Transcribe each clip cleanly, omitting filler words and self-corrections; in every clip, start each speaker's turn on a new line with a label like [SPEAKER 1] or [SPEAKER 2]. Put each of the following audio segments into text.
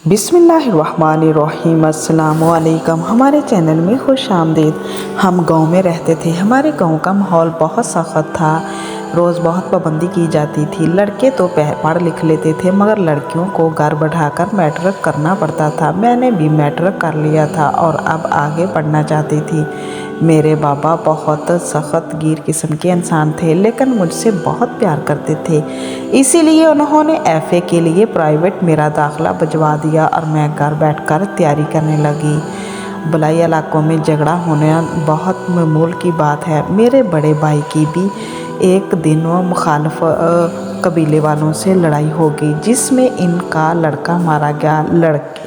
[SPEAKER 1] बिस्मिल्लाहिर्रहमानिर्रहीम। अस्सलामुअलैकुम। हमारे चैनल में खुश आमदीद। हम गांव में रहते थे। हमारे गांव का माहौल बहुत सख्त था। रोज़ बहुत पाबंदी की जाती थी। लड़के तो पढ़ लिख लेते थे मगर लड़कियों को घर बैठाकर मैट्रिक करना पड़ता था। मैंने भी मैट्रिक कर लिया था और अब आगे पढ़ना चाहती थी। मेरे बाबा बहुत सख्त गिर किस्म के इंसान थे लेकिन मुझसे बहुत प्यार करते थे। इसीलिए उन्होंने एफए के लिए प्राइवेट मेरा दाखिला भिजवा दिया और मैं घर बैठकर तैयारी करने लगी। बलाई इलाकों में झगड़ा होना बहुत मामूल की बात है। मेरे बड़े भाई की भी एक दिन वो मुखालिफ कबीले वालों से लड़ाई हो गई जिसमें इनका लड़का मारा गया।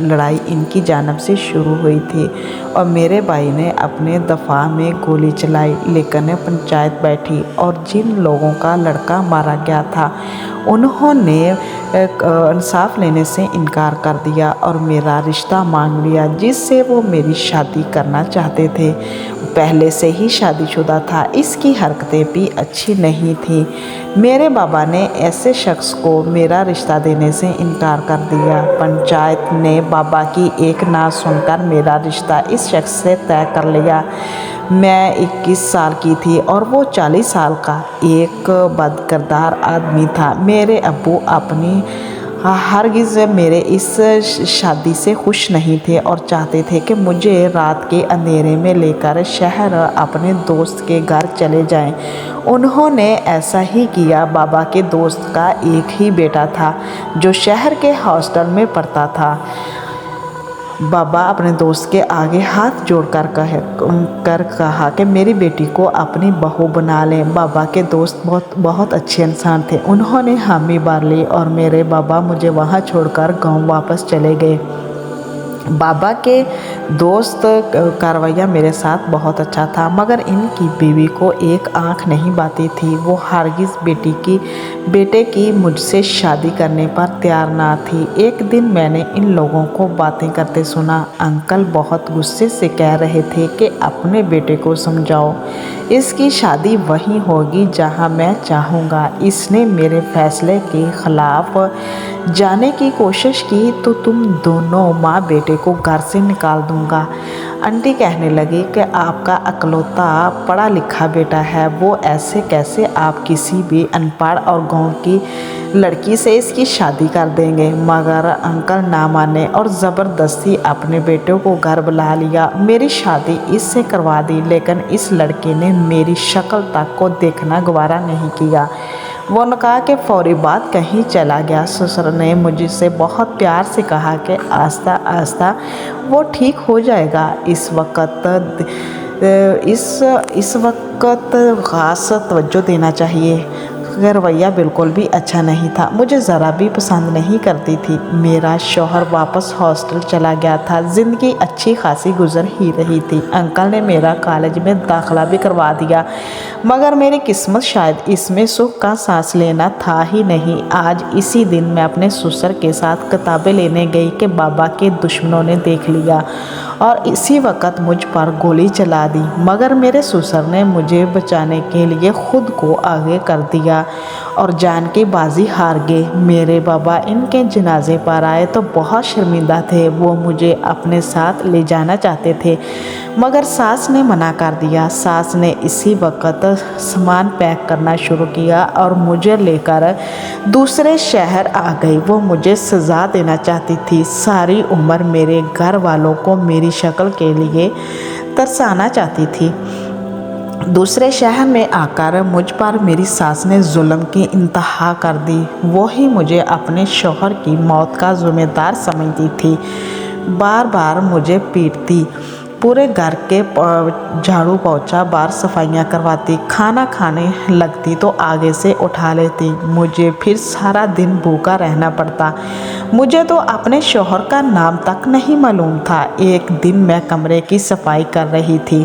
[SPEAKER 1] लड़ाई इनकी जानब से शुरू हुई थी और मेरे भाई ने अपने दफा में गोली चलाई लेकिन पंचायत बैठी और जिन लोगों का लड़का मारा गया था उन्होंने इंसाफ लेने से इनकार कर दिया और मेरा रिश्ता मांग लिया जिससे वो मेरी शादी करना चाहते थे। पहले से ही शादीशुदा था। इसकी हरकतें भी अच्छी नहीं थी। मेरे बाबा ने ऐसे शख्स को मेरा रिश्ता देने से इनकार कर दिया। पंचायत ने बाबा की एक ना सुनकर मेरा रिश्ता इस शख्स से तय कर लिया। मैं 21 साल की थी और वो 40 साल का एक बदकिरदार आदमी था। मेरे अब्बू अपनी हरगिज़ मेरे इस शादी से खुश नहीं थे और चाहते थे कि मुझे रात के अंधेरे में लेकर शहर अपने दोस्त के घर चले जाएं। उन्होंने ऐसा ही किया। बाबा के दोस्त का एक ही बेटा था जो शहर के हॉस्टल में पढ़ता था। बाबा अपने दोस्त के आगे हाथ जोड़कर कहा कि मेरी बेटी को अपनी बहू बना लें। बाबा के दोस्त बहुत अच्छे इंसान थे। उन्होंने हामी भर ली और मेरे बाबा मुझे वहाँ छोड़कर गांव वापस चले गए। बाबा के दोस्त का रवैया मेरे साथ बहुत अच्छा था मगर इनकी बीवी को एक आंख नहीं बाती थी। वो हरगिज़ बेटे की मुझसे शादी करने पर तैयार ना थी। एक दिन मैंने इन लोगों को बातें करते सुना। अंकल बहुत गुस्से से कह रहे थे कि अपने बेटे को समझाओ, इसकी शादी वहीं होगी जहां मैं चाहूँगा। इसने मेरे फैसले के ख़िलाफ़ जाने की कोशिश की तो तुम दोनों माँ बेटे को घर से निकाल दूँगा। आंटी कहने लगी कि आपका अकलौता पढ़ा लिखा बेटा है, वो ऐसे कैसे आप किसी भी अनपढ़ और गांव की लड़की से इसकी शादी कर देंगे। मगर अंकल ना माने और ज़बरदस्ती अपने बेटे को घर बुला लिया। मेरी शादी इससे करवा दी लेकिन इस लड़के ने मेरी शक्ल तक को देखना गवारा नहीं किया। वो निकाह के फौरी बाद कहीं चला गया। ससुर ने मुझसे बहुत प्यार से कहा कि आस्ता आस्ता वो ठीक हो जाएगा। इस वक्त ख़ास तवज्जो देना चाहिए। रवैया बिल्कुल भी अच्छा नहीं था। मुझे ज़रा भी पसंद नहीं करती थी। मेरा शौहर वापस हॉस्टल चला गया था। ज़िंदगी अच्छी खासी गुजर ही रही थी। अंकल ने मेरा कॉलेज में दाखिला भी करवा दिया मगर मेरी किस्मत शायद इसमें सुख का सांस लेना था ही नहीं। आज इसी दिन मैं अपने ससुर के साथ किताबें लेने गई कि बाबा के दुश्मनों ने देख लिया और इसी वक्त मुझ पर गोली चला दी मगर मेरे ससुर ने मुझे बचाने के लिए खुद को आगे कर दिया और जान की बाजी हार गए। मेरे बाबा इनके जनाजे पर आए तो बहुत शर्मिंदा थे। वो मुझे अपने साथ ले जाना चाहते थे मगर सास ने मना कर दिया। सास ने इसी वक्त सामान पैक करना शुरू किया और मुझे लेकर दूसरे शहर आ गई। वो मुझे सज़ा देना चाहती थी। सारी उम्र मेरे घर वालों को मेरी शक्ल के लिए तरसाना चाहती थी। दूसरे शहर में आकर मुझ पर मेरी सास ने जुल्म की इंतहा कर दी। वो ही मुझे अपने शौहर की मौत का ज़िम्मेदार समझती थी। बार बार मुझे पीटती, पूरे घर के झाड़ू पोछा बार सफाइयाँ करवाती, खाना खाने लगती तो आगे से उठा लेती। मुझे फिर सारा दिन भूखा रहना पड़ता। मुझे तो अपने शौहर का नाम तक नहीं मालूम था। एक दिन मैं कमरे की सफाई कर रही थी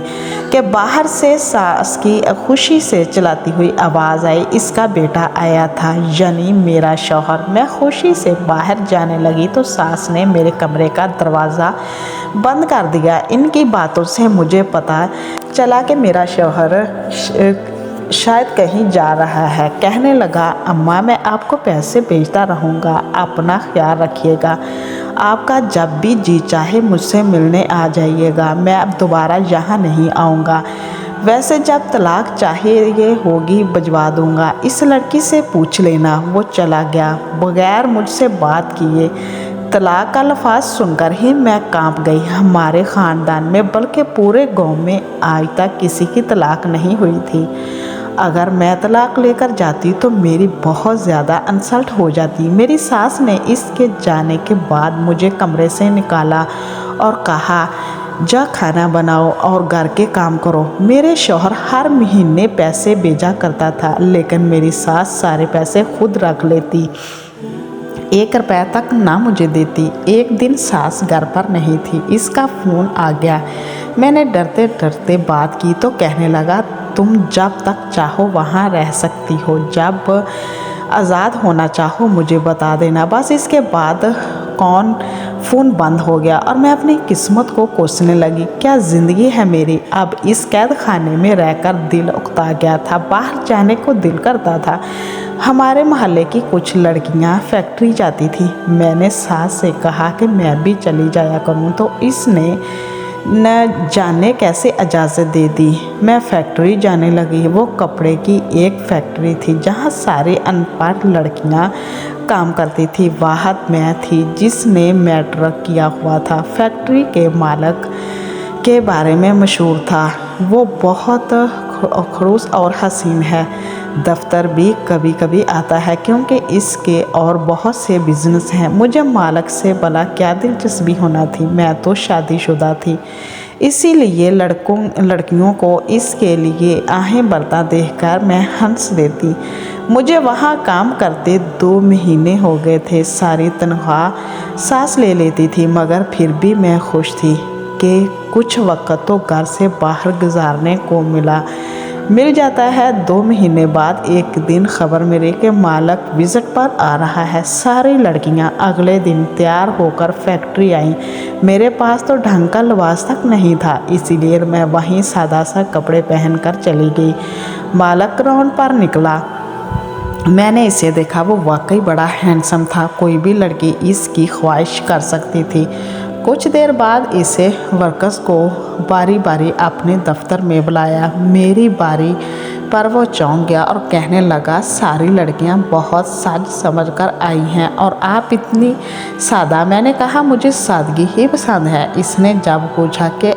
[SPEAKER 1] कि बाहर से सास की खुशी से चलाती हुई आवाज़ आई। इसका बेटा आया था, यानी मेरा शौहर। मैं खुशी से बाहर जाने लगी तो सास ने मेरे कमरे का दरवाज़ा बंद कर दिया। इनकी बातों से मुझे पता चला कि मेरा शौहर शायद कहीं जा रहा है। कहने लगा, अम्मा मैं आपको पैसे भेजता रहूँगा, अपना ख्याल रखिएगा। आपका जब भी जी चाहे मुझसे मिलने आ जाइएगा, मैं अब दोबारा यहाँ नहीं आऊँगा। वैसे जब तलाक चाहिए होगी भिजवा दूँगा, इस लड़की से पूछ लेना। वो चला गया बगैर मुझसे बात किए। तलाक का लफ्ज़ सुनकर ही मैं कांप गई। हमारे ख़ानदान में बल्कि पूरे गांव में आज तक किसी की तलाक नहीं हुई थी। अगर मैं तलाक लेकर जाती तो मेरी बहुत ज़्यादा इंसल्ट हो जाती। मेरी सास ने इसके जाने के बाद मुझे कमरे से निकाला और कहा, जा खाना बनाओ और घर के काम करो। मेरे शौहर हर महीने पैसे भेजा करता था, लेकिन मेरी सास सारे पैसे खुद रख लेती, 1 रुपया तक ना मुझे देती। एक दिन सास घर पर नहीं थी, इसका फ़ोन आ गया। मैंने डरते डरते बात की तो कहने लगा, तुम जब तक चाहो वहाँ रह सकती हो, जब आज़ाद होना चाहो मुझे बता देना। बस इसके बाद फ़ोन बंद हो गया और मैं अपनी किस्मत को कोसने लगी। क्या ज़िंदगी है मेरी। अब इस कैद खाने में रहकर दिल उकता गया था, बाहर जाने को दिल करता था। हमारे मोहल्ले की कुछ लड़कियां फैक्ट्री जाती थी। मैंने सास से कहा कि मैं भी चली जाया करूं, तो इसने न जाने कैसे इजाज़त दे दी। मैं फैक्ट्री जाने लगी। वो कपड़े की एक फैक्ट्री थी जहां सारी अनपढ़ लड़कियां काम करती थी। वाहद मैं थी जिसने मैट्रिक किया हुआ था। फैक्ट्री के मालिक के बारे में मशहूर था, वो बहुत खड़ूस और हसीन है। दफ्तर भी कभी कभी आता है क्योंकि इसके और बहुत से बिजनेस हैं। मुझे मालिक से भला क्या दिलचस्पी होना थी, मैं तो शादीशुदा थी। इसीलिए लड़कियों को इसके लिए आहें भरता देखकर मैं हंस देती। मुझे वहाँ काम करते 2 महीने हो गए थे। सारी तनख्वाह सास ले लेती थी, मगर फिर भी मैं खुश थी कि कुछ वक्त तो घर से बाहर गुजारने को मिल जाता है। 2 महीने बाद एक दिन खबर मिली कि मालिक विजिट पर आ रहा है। सारी लड़कियां अगले दिन तैयार होकर फैक्ट्री आईं। मेरे पास तो ढंग का लिबास तक नहीं था, इसीलिए मैं वहीं सादा सा कपड़े पहनकर चली गई। मालिक ग्राउंड पर निकला। मैंने इसे देखा। वो वाकई बड़ा हैंडसम था, कोई भी लड़की इसकी ख्वाहिश कर सकती थी। कुछ देर बाद इसे वर्कर्स को बारी बारी अपने दफ्तर में बुलाया। मेरी बारी पर वो चौंक गया और कहने लगा, सारी लड़कियां बहुत सज समझ कर आई हैं और आप इतनी सादा। मैंने कहा, मुझे सादगी ही पसंद है। इसने जब पूछा कि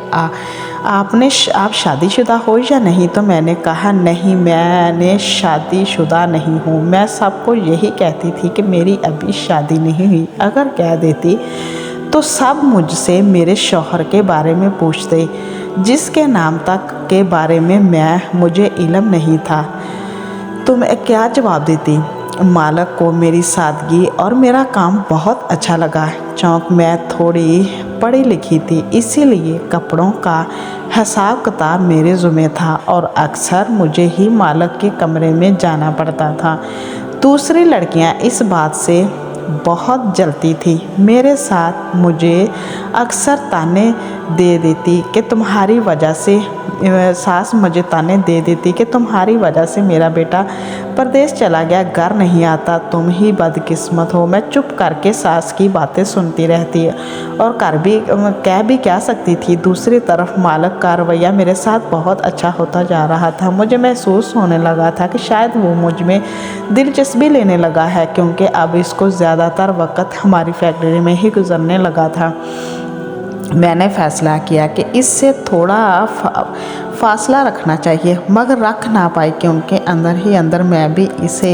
[SPEAKER 1] आप शादीशुदा हो या नहीं, तो मैंने कहा, नहीं, मैंने शादीशुदा नहीं हूँ। मैं सबको यही कहती थी कि मेरी अभी शादी नहीं हुई। अगर कह देती तो सब मुझसे मेरे शौहर के बारे में पूछते, जिसके नाम तक के बारे में मुझे इल्म नहीं था। तो मैं क्या जवाब देती। मालिक को मेरी सादगी और मेरा काम बहुत अच्छा लगा। चौंक मैं थोड़ी पढ़ी लिखी थी, इसीलिए कपड़ों का हिसाब किताब मेरे ज़ुम्मे था और अक्सर मुझे ही मालिक के कमरे में जाना पड़ता था। दूसरी लड़कियां इस बात से बहुत जलती थी। मेरे साथ मुझे अक्सर ताने दे देती कि तुम्हारी वजह से सास मुझे ताने दे देती कि तुम्हारी वजह से मेरा बेटा परदेश चला गया, घर नहीं आता, तुम ही बदकिस्मत हो। मैं चुप करके सास की बातें सुनती रहती और कह भी क्या सकती थी। दूसरी तरफ मालिक का रवैया मेरे साथ बहुत अच्छा होता जा रहा था। मुझे महसूस होने लगा था कि शायद वो मुझ में दिलचस्पी लेने लगा है, क्योंकि अब इसको ज़्यादातर वक्त हमारी फैक्ट्री में ही गुजरने लगा था। मैंने फ़ैसला किया कि इससे थोड़ा फासला रखना चाहिए, मगर रख ना पाई क्योंकि अंदर ही अंदर मैं भी इसे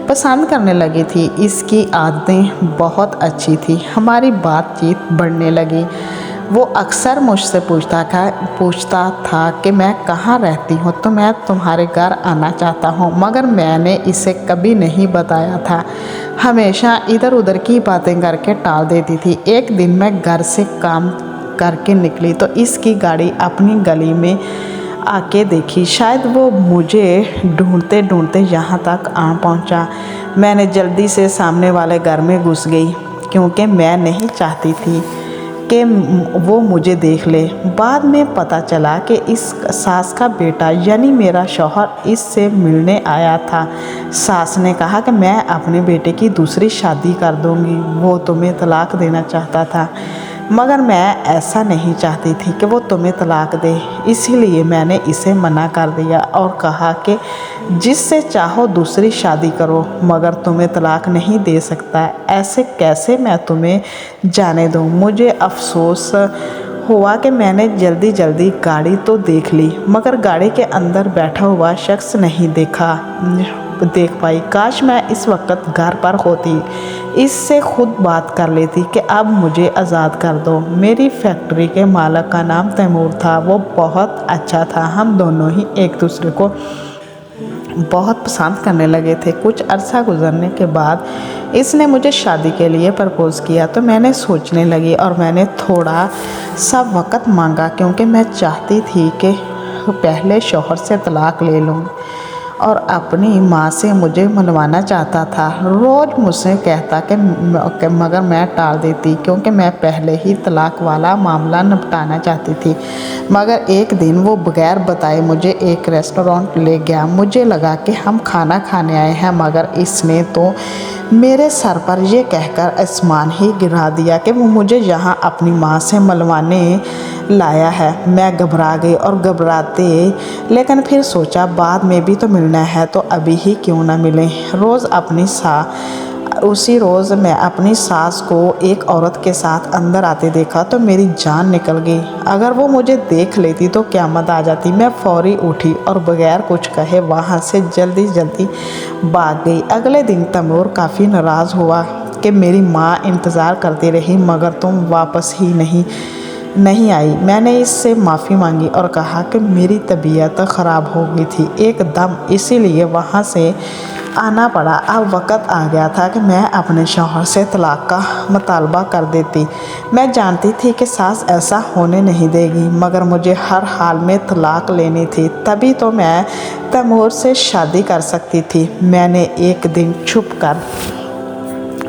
[SPEAKER 1] पसंद करने लगी थी। इसकी आदतें बहुत अच्छी थी। हमारी बातचीत बढ़ने लगी। वो अक्सर मुझसे पूछता था कि मैं कहाँ रहती हूँ, तो मैं तुम्हारे घर आना चाहता हूँ, मगर मैंने इसे कभी नहीं बताया था। हमेशा इधर उधर की बातें करके टाल देती थी। एक दिन मैं घर से काम करके निकली तो इसकी गाड़ी अपनी गली में आके देखी। शायद वो मुझे ढूंढते ढूंढते यहाँ तक आ पहुँचा। मैंने जल्दी से सामने वाले घर में घुस गई, क्योंकि मैं नहीं चाहती थी कि वो मुझे देख ले। बाद में पता चला कि इस सास का बेटा यानी मेरा शौहर इससे मिलने आया था। सास ने कहा कि मैं अपने बेटे की दूसरी शादी कर दूंगी, वो तुम्हें तलाक देना चाहता था, मगर मैं ऐसा नहीं चाहती थी कि वो तुम्हें तलाक दे, इसीलिए मैंने इसे मना कर दिया और कहा कि जिससे चाहो दूसरी शादी करो, मगर तुम्हें तलाक नहीं दे सकता। ऐसे कैसे मैं तुम्हें जाने दूँ। मुझे अफसोस हुआ कि मैंने जल्दी जल्दी गाड़ी तो देख ली, मगर गाड़ी के अंदर बैठा हुआ शख्स नहीं देख पाई। काश मैं इस वक्त घर पर होती, इससे खुद बात कर लेती कि अब मुझे आज़ाद कर दो। मेरी फैक्ट्री के मालिक का नाम तैमूर था। वो बहुत अच्छा था। हम दोनों ही एक दूसरे को बहुत पसंद करने लगे थे। कुछ अरसा गुजरने के बाद इसने मुझे शादी के लिए प्रपोज़ किया तो मैंने सोचने लगी और मैंने थोड़ा सा वक़्त मांगा, क्योंकि मैं चाहती थी कि पहले शौहर से तलाक ले लूँ और अपनी माँ से मुझे मिलवाना चाहता था। रोज़ मुझसे कहता कि मगर मैं टाल देती, क्योंकि मैं पहले ही तलाक वाला मामला निपटाना चाहती थी। मगर एक दिन वो बगैर बताए मुझे एक रेस्टोरेंट ले गया। मुझे लगा कि हम खाना खाने आए हैं, मगर इसने तो मेरे सर पर यह कहकर आसमान ही गिरा दिया कि वो मुझे यहाँ अपनी माँ से मिलवाने लाया है। मैं घबरा गई और घबराते लेकिन फिर सोचा बाद में भी तो मिलना है, तो अभी ही क्यों ना मिले। उसी रोज़ मैं अपनी सास को एक औरत के साथ अंदर आते देखा तो मेरी जान निकल गई। अगर वो मुझे देख लेती तो क़यामत आ जाती। मैं फौरी उठी और बगैर कुछ कहे वहाँ से जल्दी जल्दी भाग गई। अगले दिन तैमूर काफ़ी नाराज़ हुआ कि मेरी माँ इंतज़ार करती रही, मगर तुम वापस ही नहीं आई। मैंने इससे माफ़ी मांगी और कहा कि मेरी तबीयत ख़राब हो गई थी एकदम, इसीलिए वहाँ से आना पड़ा। अब वक़्त आ गया था कि मैं अपने शौहर से तलाक का मुतालबा कर देती। मैं जानती थी कि सास ऐसा होने नहीं देगी, मगर मुझे हर हाल में तलाक लेनी थी, तभी तो मैं तैमूर से शादी कर सकती थी। मैंने एक दिन छुप कर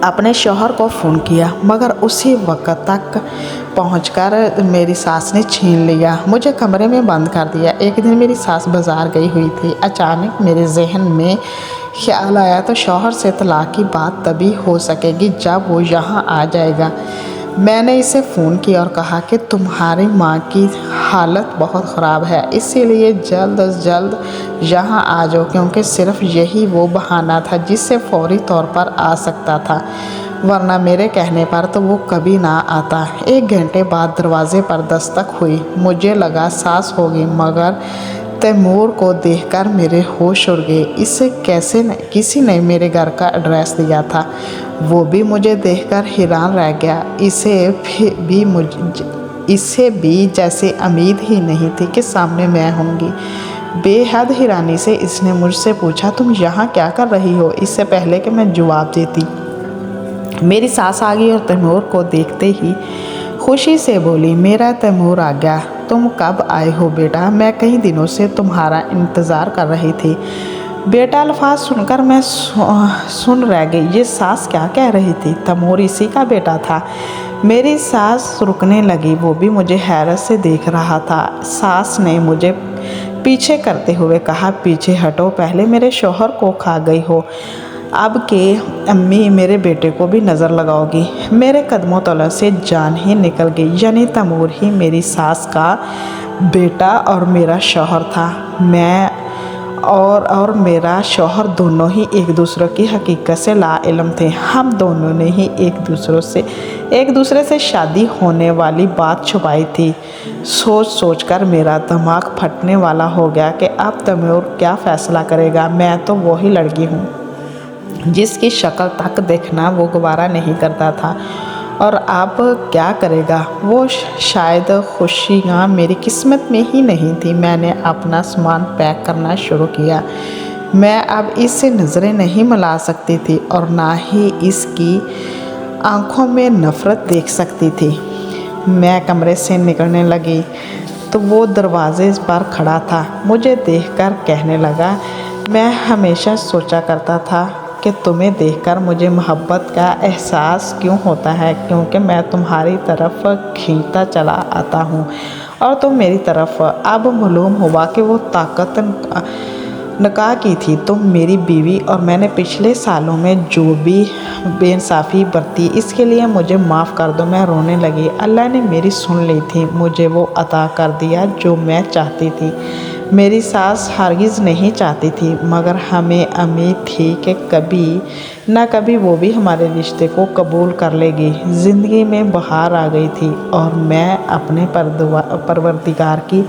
[SPEAKER 1] अपने शौहर को फ़ोन किया, मगर उसी वक्त तक पहुंचकर मेरी सास ने छीन लिया, मुझे कमरे में बंद कर दिया। एक दिन मेरी सास बाज़ार गई हुई थी। अचानक मेरे जहन में ख्याल आया तो शौहर से तलाक की बात तभी हो सकेगी जब वो यहाँ आ जाएगा। मैंने इसे फ़ोन किया और कहा कि तुम्हारी माँ की हालत बहुत ख़राब है, इसीलिए जल्द अज जल्द यहाँ आ जाओ, क्योंकि सिर्फ यही वो बहाना था जिससे फौरी तौर पर आ सकता था, वरना मेरे कहने पर तो वो कभी ना आता। 1 घंटे बाद दरवाज़े पर दस्तक हुई। मुझे लगा सास होगी, मगर तैमूर को देखकर मेरे होश उड़ गए। इसे किसी ने मेरे घर का एड्रेस दिया था। वो भी मुझे देखकर हैरान रह गया। इसे भी जैसे उम्मीद ही नहीं थी कि सामने मैं होंगी। बेहद हैरानी से इसने मुझसे पूछा, तुम यहाँ क्या कर रही हो? इससे पहले कि मैं जवाब देती, मेरी सास आ गई और तैमूर को देखते ही खुशी से बोली, मेरा तैमूर आ गया। तुम कब आए हो बेटा? मैं कई दिनों से तुम्हारा इंतज़ार कर रही थी। बेटा अल्फाज सुनकर मैं सुन रह गई। ये सास क्या कह रही थी? तैमूर इसी का बेटा था। मेरी सास रुकने लगी, वो भी मुझे हैरत से देख रहा था। सास ने मुझे पीछे करते हुए कहा, पीछे हटो, पहले मेरे शौहर को खा गई हो, अब के अम्मी मेरे बेटे को भी नज़र लगाओगी। मेरे कदमों तले से जान ही निकल गई, यानी तैमूर ही मेरी सास का बेटा और मेरा शौहर था। मैं और मेरा शौहर दोनों ही एक दूसरे की हकीकत से लाइल्म थे। हम दोनों ने ही एक दूसरे से शादी होने वाली बात छुपाई थी। सोच कर मेरा दिमाग फटने वाला हो गया कि अब तैमूर क्या फ़ैसला करेगा। मैं तो वही लड़की हूँ जिसकी शक्ल तक देखना वो गवारा नहीं करता था, और अब क्या करेगा वो? शायद खुशियाँ मेरी किस्मत में ही नहीं थी। मैंने अपना सामान पैक करना शुरू किया। मैं अब इससे नज़रें नहीं मिला सकती थी और ना ही इसकी आंखों में नफ़रत देख सकती थी। मैं कमरे से निकलने लगी तो वो दरवाजे पर खड़ा था। मुझे देखकर कहने लगा, मैं हमेशा सोचा करता था कि तुम्हें देखकर मुझे मोहब्बत का एहसास क्यों होता है, क्योंकि मैं तुम्हारी तरफ खींचता चला आता हूँ और तुम मेरी तरफ। अब मालूम हुआ कि वो ताकत निकाह की थी तुम मेरी बीवी, और मैंने पिछले सालों में जो भी बेइंसाफ़ी बरती इसके लिए मुझे माफ़ कर दो। मैं रोने लगी। अल्लाह ने मेरी सुन ली थी, मुझे वो अता कर दिया जो मैं चाहती थी। मेरी सास हरगिज़ नहीं चाहती थी, मगर हमें उम्मीद थी कि कभी ना कभी वो भी हमारे रिश्ते को कबूल कर लेगी। ज़िंदगी में बहार आ गई थी और मैं अपने परवरदिगार की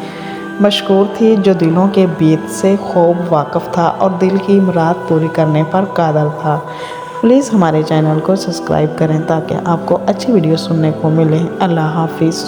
[SPEAKER 1] मशकूर थी जो दिलों के बीत से खूब वाकिफ़ था और दिल की मुराद पूरी करने पर कादर था। प्लीज़ हमारे चैनल को सब्सक्राइब करें ताकि आपको अच्छी वीडियो सुनने को मिले। अल्लाह हाफिज़।